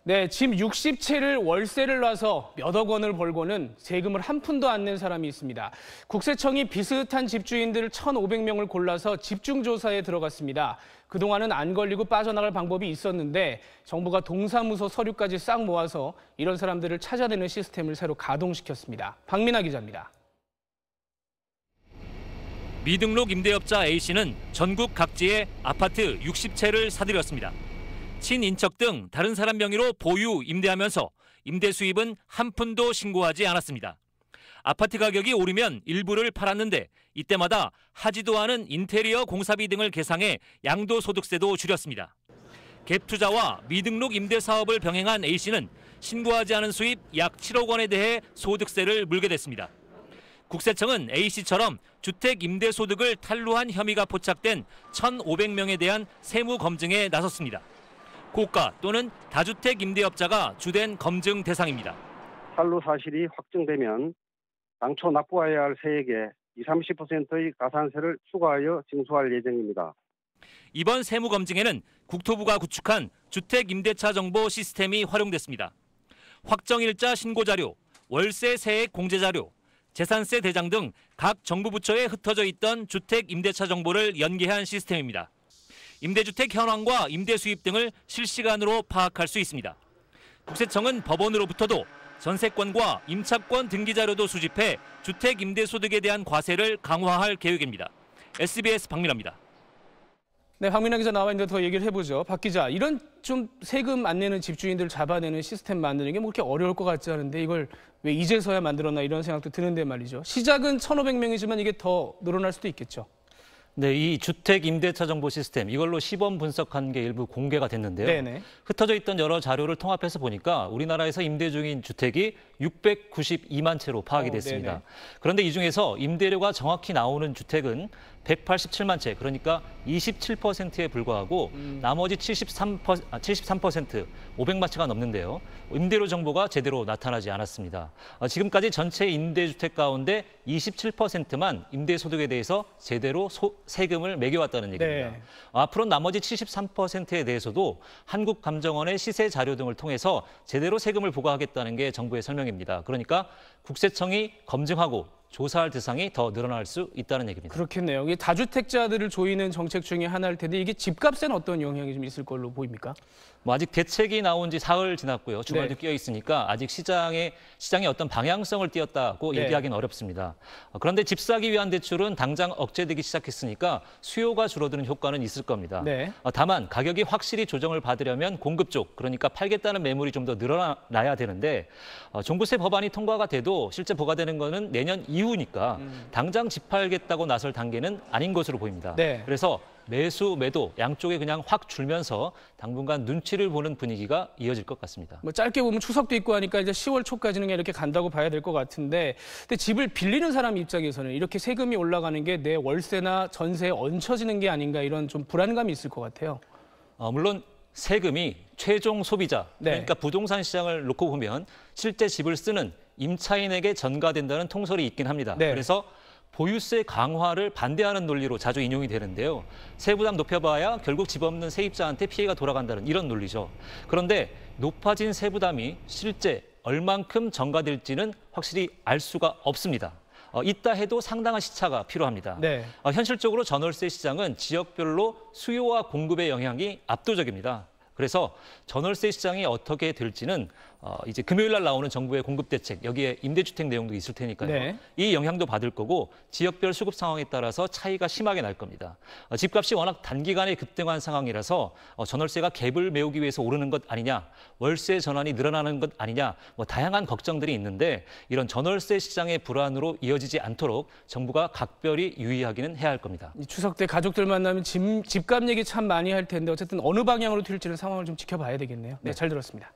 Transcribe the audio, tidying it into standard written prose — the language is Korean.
네, 집 60채를 월세를 놔서 몇억 원을 벌고는 세금을 한 푼도 안 낸 사람이 있습니다. 국세청이 비슷한 집주인들 1,500명을 골라서 집중조사에 들어갔습니다. 그동안은 안 걸리고 빠져나갈 방법이 있었는데 정부가 동사무소 서류까지 싹 모아서 이런 사람들을 찾아내는 시스템을 새로 가동시켰습니다. 박민아 기자입니다. 미등록 임대업자 A씨는 전국 각지에 아파트 60채를 사들였습니다. 친인척 등 다른 사람 명의로 보유, 임대하면서 임대 수입은 한 푼도 신고하지 않았습니다. 아파트 가격이 오르면 일부를 팔았는데 이때마다 하지도 않은 인테리어 공사비 등을 계상해 양도소득세도 줄였습니다. 갭 투자와 미등록 임대 사업을 병행한 A씨는 신고하지 않은 수입 약 7억 원에 대해 소득세를 물게 됐습니다. 국세청은 A씨처럼 주택 임대 소득을 탈루한 혐의가 포착된 1,500명에 대한 세무 검증에 나섰습니다. 고가 또는 다주택 임대업자가 주된 검증 대상입니다. 탈루 사실이 확정되면 당초 납부해야 할 세액의 20~30%의 가산세를 추가하여 징수할 예정입니다. 이번 세무 검증에는 국토부가 구축한 주택임대차 정보 시스템이 활용됐습니다. 확정일자 신고 자료, 월세 세액 공제 자료, 재산세 대장 등 각 정부 부처에 흩어져 있던 주택임대차 정보를 연계한 시스템입니다. 임대주택 현황과 임대 수입 등을 실시간으로 파악할 수 있습니다. 국세청은 법원으로부터도 전세권과 임차권 등기 자료도 수집해 주택 임대 소득에 대한 과세를 강화할 계획입니다. SBS 박민아입니다. 네, 박민아 기자 나와 있는데 더 얘기를 해보죠. 박 기자, 이런 좀 세금 안 내는 집주인들 잡아내는 시스템 만드는 게 뭐 그렇게 어려울 것 같지 않은데 이걸 왜 이제서야 만들었나 이런 생각도 드는데 말이죠. 시작은 1,500명이지만 이게 더 늘어날 수도 있겠죠. 네, 이 주택 임대차 정보 시스템 이걸로 시범 분석한 게 일부 공개가 됐는데요. 네네. 흩어져 있던 여러 자료를 통합해서 보니까 우리나라에서 임대 중인 주택이 692만 채로 파악이 됐습니다. 네네. 그런데 이 중에서 임대료가 정확히 나오는 주택은 187만 채, 그러니까 27%에 불과하고 나머지 73%, 500만 채가 넘는데요. 임대료 정보가 제대로 나타나지 않았습니다. 지금까지 전체 임대주택 가운데 27%만 임대소득에 대해서 제대로 세금을 매겨왔다는 얘기입니다. 네. 앞으로 나머지 73%에 대해서도 한국감정원의 시세 자료 등을 통해서 제대로 세금을 부과하겠다는 게 정부의 설명입니다. 그러니까 국세청이 검증하고 조사할 대상이 더 늘어날 수 있다는 얘기입니다. 그렇겠네요. 이게 다주택자들을 조이는 정책 중에 하나일 텐데 이게 집값에는 어떤 영향이 좀 있을 걸로 보입니까? 뭐 아직 대책이 나온 지 사흘 지났고요. 주말도 네. 끼어 있으니까 아직 시장에 어떤 방향성을 띄었다고 네. 얘기하기는 어렵습니다. 그런데 집 사기 위한 대출은 당장 억제되기 시작했으니까 수요가 줄어드는 효과는 있을 겁니다. 네. 다만 가격이 확실히 조정을 받으려면 공급 쪽, 그러니까 팔겠다는 매물이 좀 더 늘어나야 되는데 종부세 법안이 통과가 돼도 실제 부과되는 거는 내년 이후니까 당장 집 팔겠다고 나설 단계는 아닌 것으로 보입니다. 네. 그래서 매수, 매도 양쪽에 그냥 확 줄면서 당분간 눈치를 보는 분위기가 이어질 것 같습니다. 뭐 짧게 보면 추석도 있고 하니까 이제 10월 초까지는 이렇게 간다고 봐야 될 것 같은데, 근데 집을 빌리는 사람 입장에서는 이렇게 세금이 올라가는 게 내 월세나 전세에 얹혀지는 게 아닌가 이런 좀 불안감이 있을 것 같아요. 물론 세금이 최종 소비자, 네. 그러니까 부동산 시장을 놓고 보면 실제 집을 쓰는 임차인에게 전가된다는 통설이 있긴 합니다. 네. 그래서 보유세 강화를 반대하는 논리로 자주 인용이 되는데요. 세부담 높여봐야 결국 집 없는 세입자한테 피해가 돌아간다는 이런 논리죠. 그런데 높아진 세부담이 실제 얼만큼 전가될지는 확실히 알 수가 없습니다. 있다 해도 상당한 시차가 필요합니다. 네. 현실적으로 전월세 시장은 지역별로 수요와 공급의 영향이 압도적입니다. 그래서 전월세 시장이 어떻게 될지는 이제 금요일 날 나오는 정부의 공급 대책, 여기에 임대주택 내용도 있을 테니까요. 네. 이 영향도 받을 거고 지역별 수급 상황에 따라서 차이가 심하게 날 겁니다. 집값이 워낙 단기간에 급등한 상황이라서 전월세가 갭을 메우기 위해서 오르는 것 아니냐, 월세 전환이 늘어나는 것 아니냐, 뭐 다양한 걱정들이 있는데 이런 전월세 시장의 불안으로 이어지지 않도록 정부가 각별히 유의하기는 해야 할 겁니다. 이 추석 때 가족들 만나면 집값 얘기 참 많이 할 텐데 어쨌든 어느 방향으로 튈지는 상황을 좀 지켜봐야 되겠네요. 네, 잘 들었습니다.